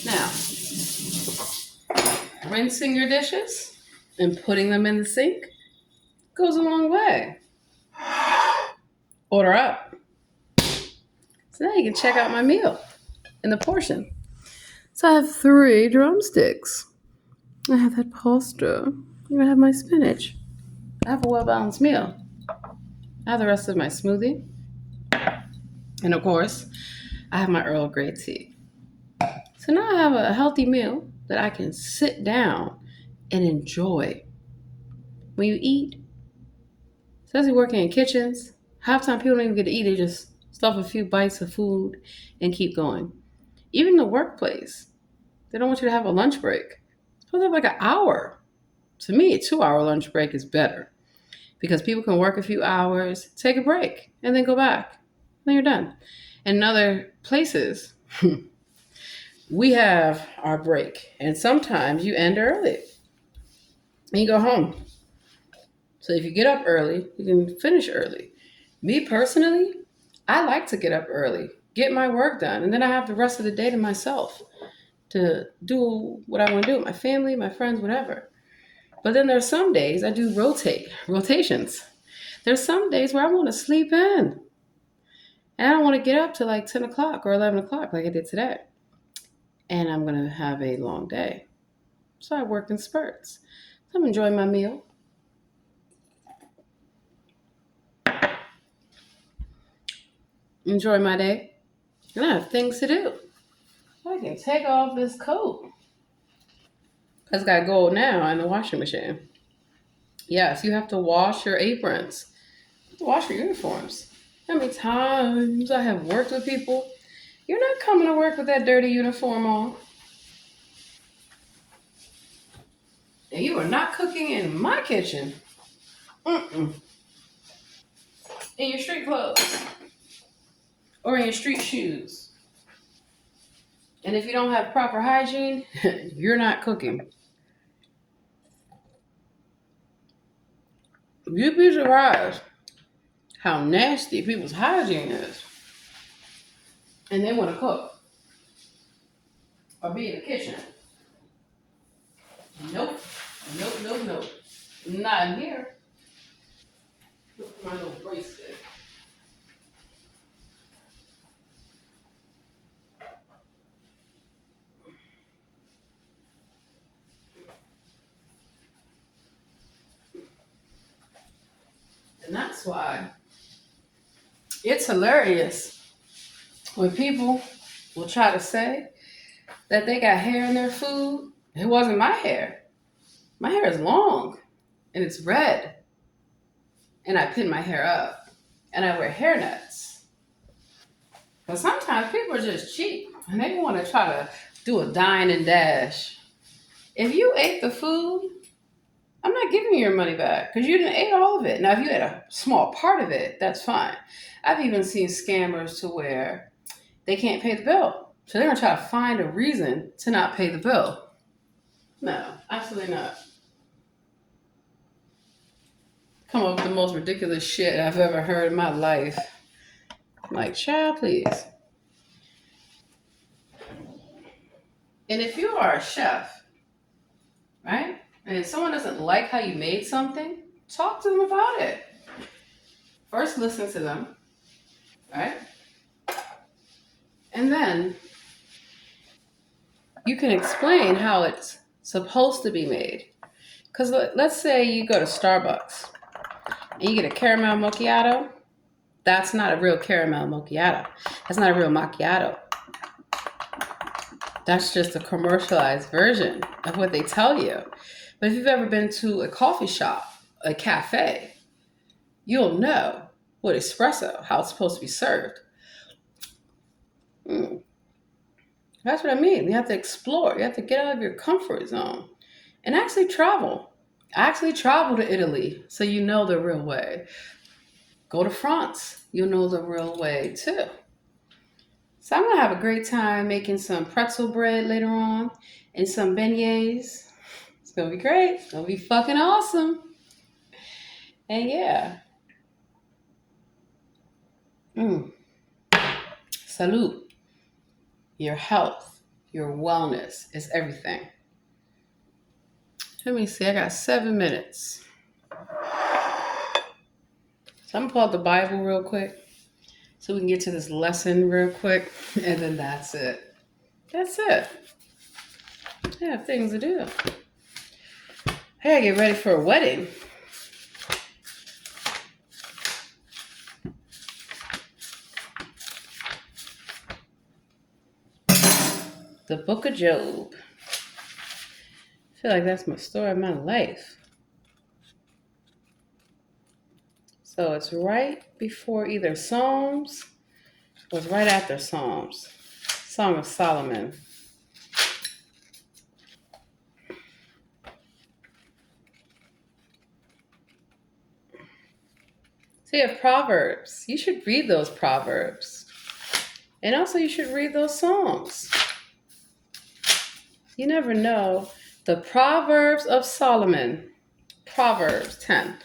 Now, rinsing your dishes and putting them in the sink goes a long way. Order up. So now you can check out my meal in the portion. So I have 3 drumsticks. I have that pasta. I have my spinach. I have a well-balanced meal. I have the rest of my smoothie. And of course, I have my Earl Grey tea. So now I have a healthy meal that I can sit down and enjoy. When you eat, especially working in kitchens, half the time people don't even get to eat. They just stuff a few bites of food and keep going. Even the workplace, they don't want you to have a lunch break. It's supposed to have like an hour. To me, a 2-hour lunch break is better because people can work a few hours, take a break, and then go back. Then you're done. In other places, we have our break, and sometimes you end early and you go home. So if you get up early, you can finish early. Me personally, I like to get up early, get my work done, and then I have the rest of the day to myself to do what I want to do with my family, my friends, whatever. But then there's some days I do rotations. There's some days where I want to sleep in. And I don't want to get up till like 10 o'clock or 11 o'clock like I did today. And I'm going to have a long day. So I work in spurts. So I'm enjoying my meal. Enjoy my day. And I have things to do. I can take off this coat. It's got to go now in the washing machine. Yes, you have to wash your aprons. You have to wash your uniforms. How many times I have worked with people? You're not coming to work with that dirty uniform on. And you are not cooking in my kitchen. Mm-mm. In your street clothes. Or in your street shoes. And if you don't have proper hygiene, you're not cooking. You'd be surprised how nasty people's hygiene is. And they want to cook. Or be in the kitchen. Nope. Nope. Not in here. Look at my little bracelet. And that's why it's hilarious when people will try to say that they got hair in their food. It wasn't my hair. My hair is long and it's red. And I pin my hair up and I wear hair nets. But sometimes people are just cheap and they want to try to do a dine and dash. If you ate the food, I'm not giving you your money back because you didn't eat all of it. Now, if you ate a small part of it, that's fine. I've even seen scammers to where they can't pay the bill. So they're going to try to find a reason to not pay the bill. No, absolutely not. Come up with the most ridiculous shit I've ever heard in my life. I'm like, child, please. And if you are a chef, right? And if someone doesn't like how you made something, talk to them about it. First, listen to them, right? And then you can explain how it's supposed to be made. Because let's say you go to Starbucks and you get a caramel macchiato. That's not a real caramel macchiato. That's not a real macchiato. That's just a commercialized version of what they tell you. But if you've ever been to a coffee shop, a cafe, you'll know what espresso, how it's supposed to be served. That's what I mean. You have to explore. You have to get out of your comfort zone and actually travel. Actually travel to Italy so you know the real way. Go to France. You'll know the real way too. So I'm going to have a great time making some pretzel bread later on and some beignets. It's going to be great. It's going to be fucking awesome. And yeah. Salute. Your health, your wellness is everything. Let me see. I got 7 minutes. So I'm going to pull out the Bible real quick so we can get to this lesson real quick. And then that's it. That's it. I have things to do. I gotta get ready for a wedding. The Book of Job. I feel like that's my story of my life. So it's right before either Psalms or it's right after Psalms. Song of Solomon. So you have Proverbs. You should read those Proverbs. And also you should read those Psalms. You never know. The Proverbs of Solomon. Proverbs 10.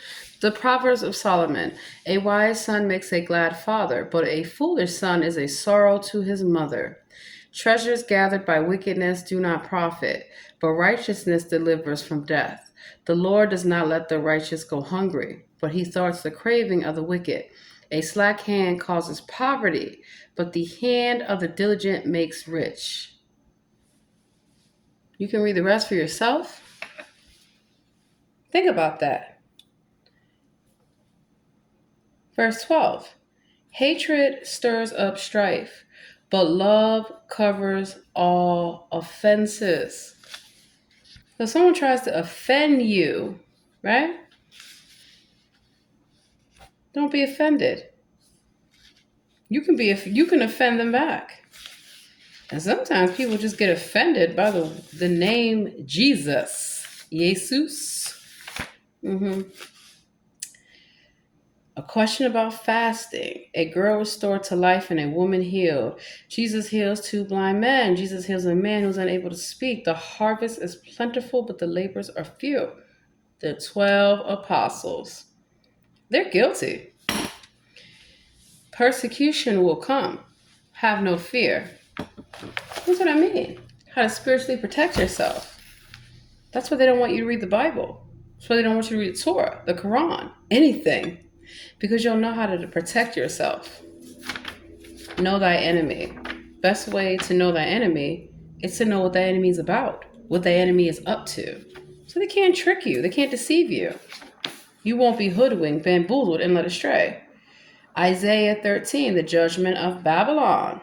The Proverbs of Solomon. A wise son makes a glad father, but a foolish son is a sorrow to his mother. Treasures gathered by wickedness do not profit, but righteousness delivers from death. The Lord does not let the righteous go hungry, but he thwarts the craving of the wicked. A slack hand causes poverty, but the hand of the diligent makes rich. You can read the rest for yourself. Think about that. Verse 12. Hatred stirs up strife, but love covers all offenses. So if someone tries to offend you, right? Don't be offended. You can offend them back. And sometimes people just get offended by the name Jesus. Jesus. A question about fasting. A girl restored to life and a woman healed. Jesus heals 2 blind men. Jesus heals a man who's unable to speak. The harvest is plentiful, but the laborers are few. The 12 apostles. They're guilty. Persecution will come. Have no fear. That's what I mean. How to spiritually protect yourself. That's why they don't want you to read the Bible. That's why they don't want you to read the Torah, the Quran, anything. Because you'll know how to protect yourself. Know thy enemy. Best way to know thy enemy is to know what thy enemy is about, what thy enemy is up to. So they can't trick you. They can't deceive you. You won't be hoodwinked, bamboozled, and led astray. Isaiah 13, the judgment of Babylon.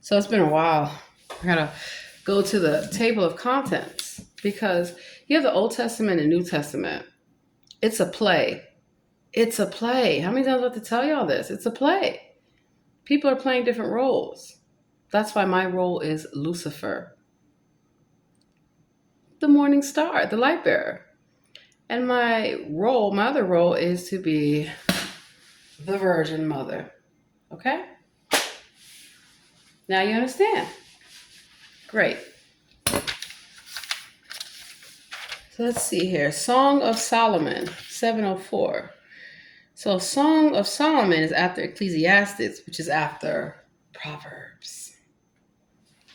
So it's been a while. I gotta go to the table of contents because you have the Old Testament and New Testament. It's a play. It's a play. How many times do I have to tell y'all this? It's a play. People are playing different roles. That's why my role is Lucifer, the morning star, the light bearer. And my other role is to be the Virgin Mother. Okay? Now you understand. Great. So let's see here. Song of Solomon, 704. So Song of Solomon is after Ecclesiastes, which is after Proverbs,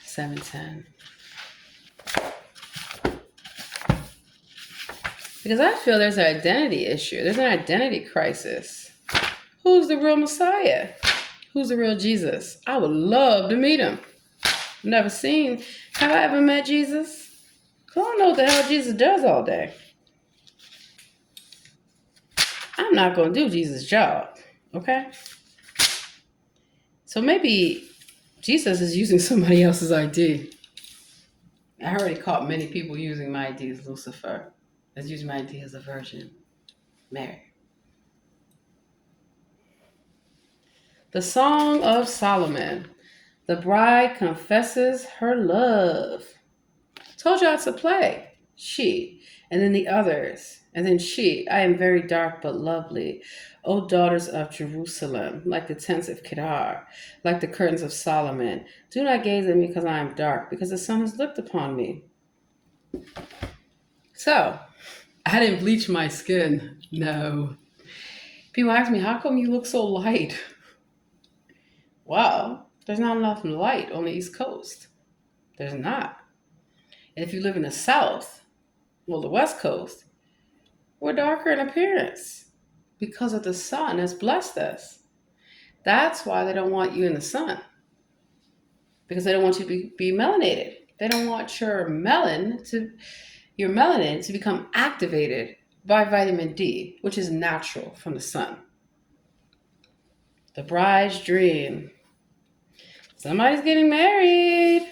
710. Because I feel there's an identity issue. There's an identity crisis. Who's the real Messiah? Who's the real Jesus? I would love to meet him. Never seen. Have I ever met Jesus? I don't know what the hell Jesus does all day. I'm not going to do Jesus' job. Okay? So maybe Jesus is using somebody else's ID. I already caught many people using my ID as Lucifer. As using my ID as a Virgin Mary. The Song of Solomon. The bride confesses her love. Told y'all it's a play. She. And then the others. And then she. I am very dark but lovely. O daughters of Jerusalem, like the tents of Kedar, like the curtains of Solomon. Do not gaze at me because I am dark, because the sun has looked upon me. So, I didn't bleach my skin. No. People ask me, how come you look so light? Well, there's not enough light on the East Coast. There's not. And if you live in the South, well, the West Coast, we're darker in appearance because of the sun has blessed us. That's why they don't want you in the sun. Because they don't want you to be melanated. They don't want your melanin to become activated by vitamin D, which is natural from the sun. The bride's dream. Somebody's getting married.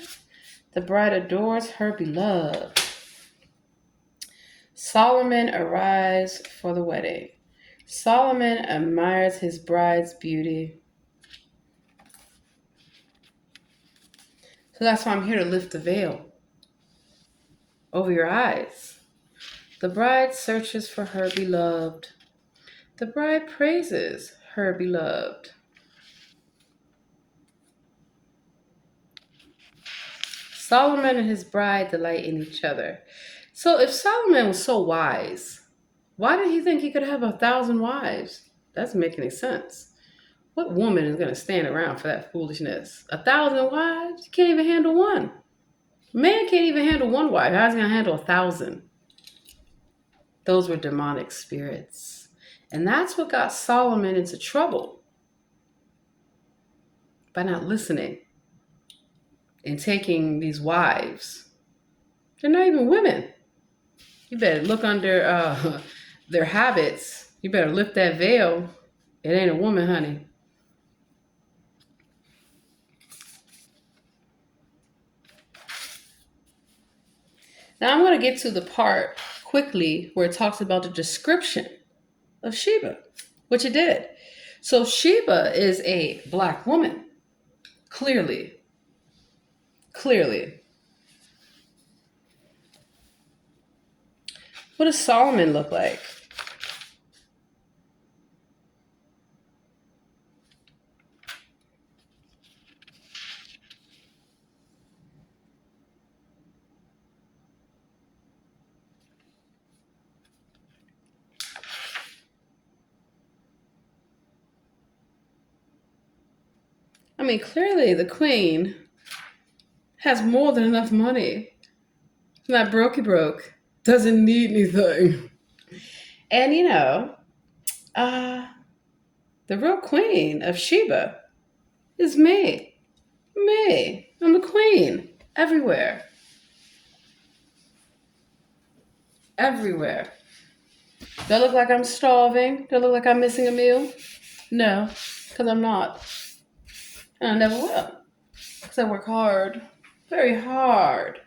The bride adores her beloved. Solomon arrives for the wedding. Solomon admires his bride's beauty. So that's why I'm here to lift the veil over your eyes. The bride searches for her beloved. The bride praises her beloved. Solomon and his bride delight in each other. So if Solomon was so wise, why did he think he could have 1,000 wives? Doesn't make any sense. What woman is going to stand around for that foolishness? 1,000 wives? You can't even handle one. Man can't even handle one wife. How's he going to handle 1,000? Those were demonic spirits. And that's what got Solomon into trouble by not listening and taking these wives. They're not even women. You better look under their habits. You better lift that veil. It ain't a woman, honey. Now I'm going to get to the part quickly where it talks about the description of Sheba, which it did. So Sheba is a black woman, clearly. What does Solomon look like? I mean, clearly the queen has more than enough money. It's not broke. Doesn't need anything. And the real queen of Sheba is me. Me. I'm the queen. Everywhere. Everywhere. Do I look like I'm starving? Do I look like I'm missing a meal? No, because I'm not. And I never will. Because I work hard. Very hard.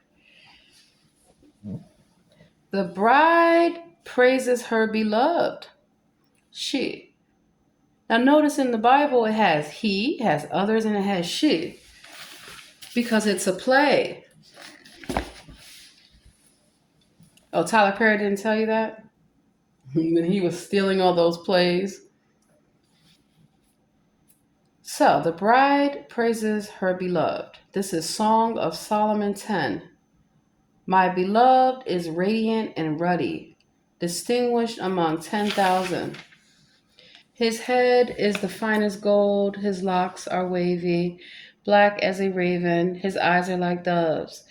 The bride praises her beloved. She. Now notice in the Bible it has he, it has others, and it has she. Because it's a play. Oh, Tyler Perry didn't tell you that? When he was stealing all those plays. So, the bride praises her beloved. This is Song of Solomon 10. My beloved is radiant and ruddy, distinguished among 10,000. His head is the finest gold, his locks are wavy, black as a raven, his eyes are like doves.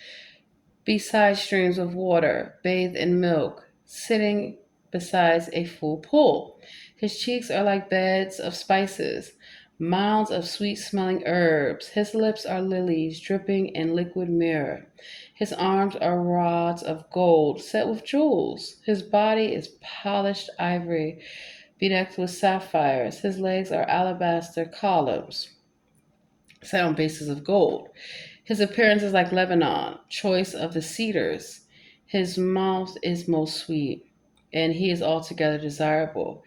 Beside streams of water, bathed in milk, sitting beside a full pool. His cheeks are like beds of spices, mounds of sweet-smelling herbs. His lips are lilies dripping in liquid myrrh. His arms are rods of gold set with jewels. His body is polished ivory, bedecked with sapphires. His legs are alabaster columns set on bases of gold. His appearance is like Lebanon, choice of the cedars. His mouth is most sweet, and he is altogether desirable.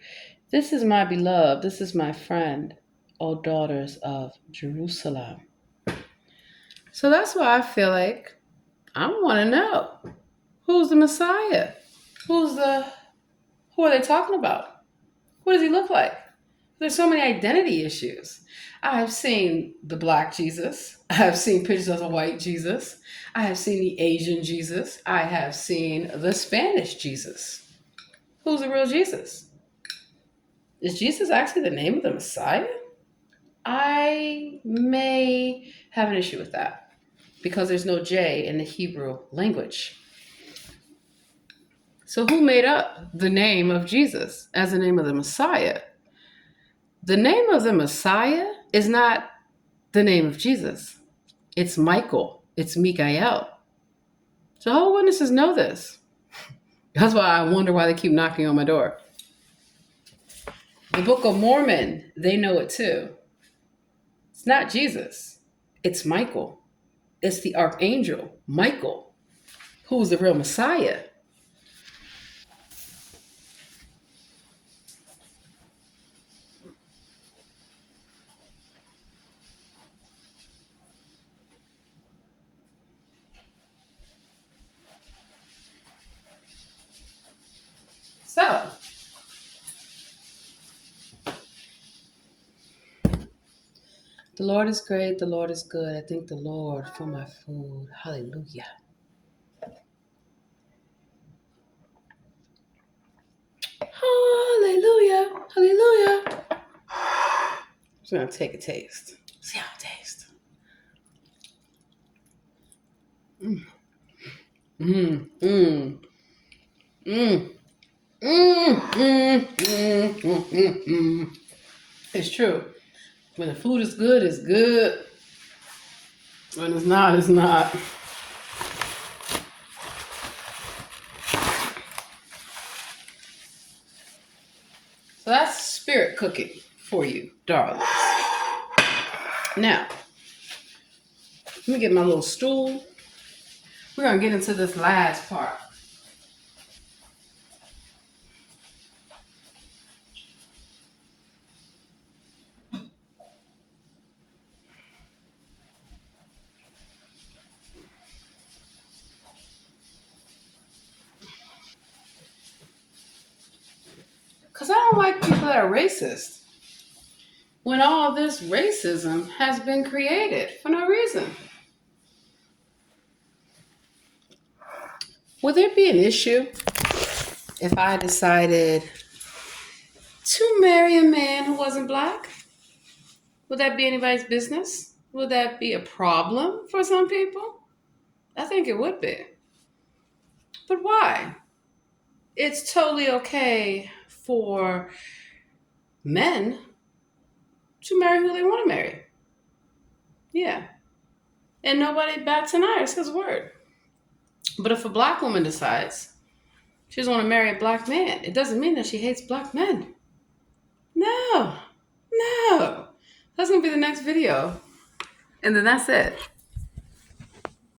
This is my beloved, this is my friend, O daughters of Jerusalem. So that's why I feel like I want to know, who's the Messiah? Who are they talking about? What does he look like? There's so many identity issues. I have seen the black Jesus. I have seen pictures of the white Jesus. I have seen the Asian Jesus. I have seen the Spanish Jesus. Who's the real Jesus? Is Jesus actually the name of the Messiah? I may have an issue with that because there's no J in the Hebrew language. So who made up the name of Jesus as the name of the Messiah? The name of the Messiah is not the name of Jesus. It's Michael. It's Mikael. Jehovah's Witnesses know this. That's why I wonder why they keep knocking on my door. The Book of Mormon, they know it too. It's not Jesus. It's Michael. It's the archangel, Michael, who's the real Messiah. So, The Lord is great. The Lord is good. I thank the Lord for my food. Hallelujah. Hallelujah. Hallelujah. I'm just going to take a taste. See how it tastes. Mm. Mm. Mm. Mm. Mm. Mm. Mm. Mm. Mm. It's true. When the food is good, it's good. When it's not, it's not. So that's spirit cooking for you, darlings. Now, let me get my little stool. We're going to get into this last part. Because I don't like people that are racist when all this racism has been created for no reason. Would there be an issue if I decided to marry a man who wasn't black? Would that be anybody's business? Would that be a problem for some people? I think it would be. But why? It's totally okay for men to marry who they want to marry. Yeah. And nobody bats an eye or says a word. But if a black woman decides she doesn't want to marry a black man, it doesn't mean that she hates black men. No. No. That's going to be the next video. And then that's it.